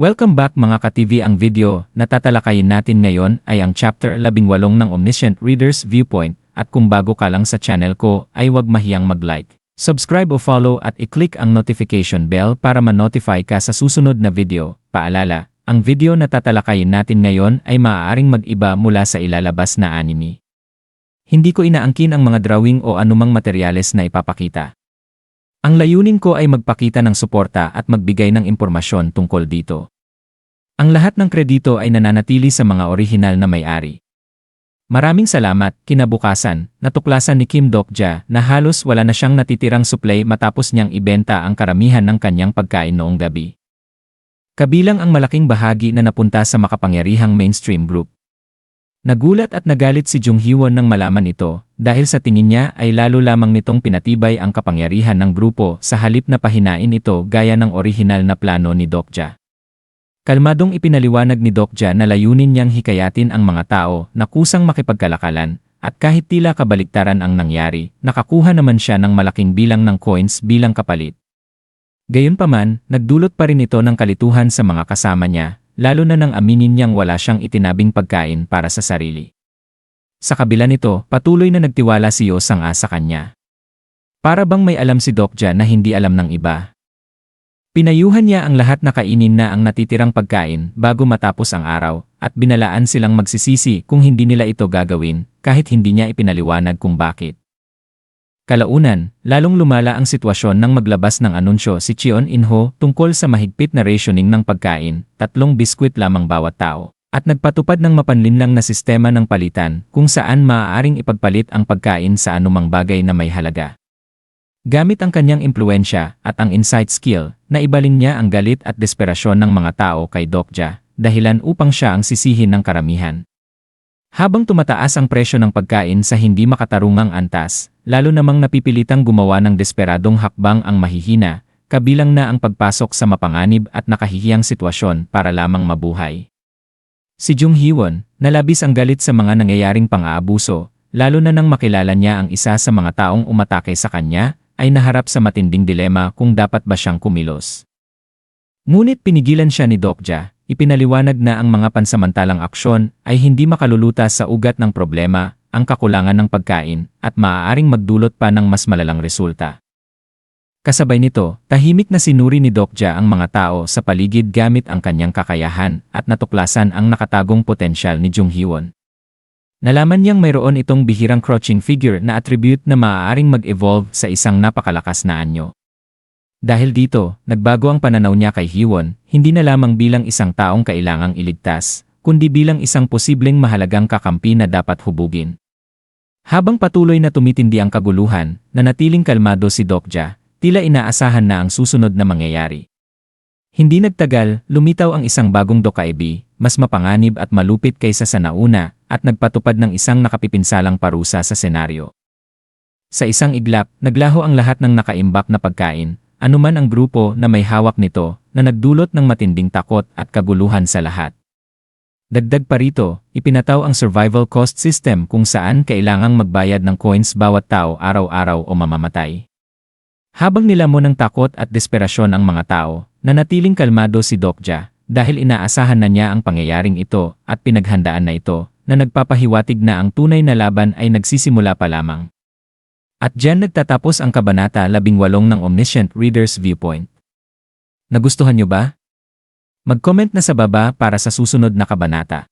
Welcome back mga ka-TV. Ang video na tatalakayin natin ngayon ay ang Chapter 18 ng Omniscient Reader's Viewpoint, at kung bago ka lang sa channel ko ay huwag mahiyang mag-like, subscribe o follow at i-click ang notification bell para ma-notify ka sa susunod na video. Paalala, ang video na tatalakayin natin ngayon ay maaaring mag-iba mula sa ilalabas na anime. Hindi ko inaangkin ang mga drawing o anumang materyales na ipapakita. Ang layunin ko ay magpakita ng suporta at magbigay ng impormasyon tungkol dito. Ang lahat ng kredito ay nananatili sa mga orihinal na may-ari. Maraming salamat. Kinabukasan, natuklasan ni Kim Dokja na halos wala na siyang natitirang supply matapos niyang ibenta ang karamihan ng kanyang pagkain noong gabi. Kabilang ang malaking bahagi na napunta sa makapangyarihang mainstream group. Nagulat at nagalit si Jung Hyewon nang malaman ito, dahil sa tingin niya ay lalo lamang nitong pinatibay ang kapangyarihan ng grupo sa halip na pahinain ito gaya ng orihinal na plano ni Dokja. Kalmadong ipinaliwanag ni Dokja na layunin niyang hikayatin ang mga tao na kusang makipagkalakalan, at kahit tila kabaliktaran ang nangyari, nakakuha naman siya ng malaking bilang ng coins bilang kapalit. Gayunpaman, nagdulot pa rin ito ng kalituhan sa mga kasama niya, lalo na nang aminin niyang wala siyang itinabing pagkain para sa sarili. Sa kabila nito, patuloy na nagtiwala si Yo-sang sa kanya. Para bang may alam si Dokja na hindi alam ng iba. Pinayuhan niya ang lahat na kainin na ang natitirang pagkain bago matapos ang araw, at binalaan silang magsisisi kung hindi nila ito gagawin, kahit hindi niya ipinaliwanag kung bakit. Kalaunan, lalong lumala ang sitwasyon nang maglabas ng anunsyo si Cheon In-ho tungkol sa mahigpit na rationing ng pagkain, 3 biskwit lamang bawat tao, at nagpatupad ng mapanlinlang na sistema ng palitan kung saan maaaring ipagpalit ang pagkain sa anumang bagay na may halaga. Gamit ang kanyang impluensya at ang insight skill, naibaling niya ang galit at desperasyon ng mga tao kay Dokja, dahilan upang siya ang sisihin ng karamihan. Habang tumataas ang presyo ng pagkain sa hindi makatarungang antas, lalo namang napipilitang gumawa ng desperadong hakbang ang mahihina, kabilang na ang pagpasok sa mapanganib at nakahihiyang sitwasyon para lamang mabuhay. Si Jung Hyewon, nalabis ang galit sa mga nangyayaring pang-aabuso, lalo na nang makilala niya ang isa sa mga taong umatake sa kanya, ay naharap sa matinding dilema kung dapat ba siyang kumilos. Ngunit pinigilan siya ni Dokja. Ipinaliwanag na ang mga pansamantalang aksyon ay hindi makalulutas sa ugat ng problema, ang kakulangan ng pagkain, at maaaring magdulot pa ng mas malalang resulta. Kasabay nito, tahimik na sinuri ni Dokja ang mga tao sa paligid gamit ang kanyang kakayahan at natuklasan ang nakatagong potensyal ni Jung Hyewon. Nalaman niyang mayroon itong bihirang crouching figure na attribute na maaaring mag-evolve sa isang napakalakas na anyo. Dahil dito, nagbago ang pananaw niya kay Hyewon, hindi na lamang bilang isang taong kailangang iligtas, kundi bilang isang posibleng mahalagang kakampi na dapat hubugin. Habang patuloy na tumitindi ang kaguluhan, nanatiling kalmado si Dokja, tila inaasahan na ang susunod na mangyayari. Hindi nagtagal, lumitaw ang isang bagong dokaibi, mas mapanganib at malupit kaysa sa nauna, at nagpatupad ng isang nakapipinsalang parusa sa senaryo. Sa isang iglap, naglaho ang lahat ng nakaimbak na pagkain, anuman ang grupo na may hawak nito, na nagdulot ng matinding takot at kaguluhan sa lahat. Dagdag pa rito, ipinataw ang survival cost system kung saan kailangang magbayad ng coins bawat tao araw-araw o mamamatay. Habang nilamon ng takot at desperasyon ang mga tao, nanatiling kalmado si Dokja, dahil inaasahan na niya ang pangyayaring ito at pinaghandaan na ito, na nagpapahiwatig na ang tunay na laban ay nagsisimula pa lamang. At diyan nagtatapos ang kabanata 18 ng Omniscient Reader's Viewpoint. Nagustuhan niyo ba? Mag-comment na sa baba para sa susunod na kabanata.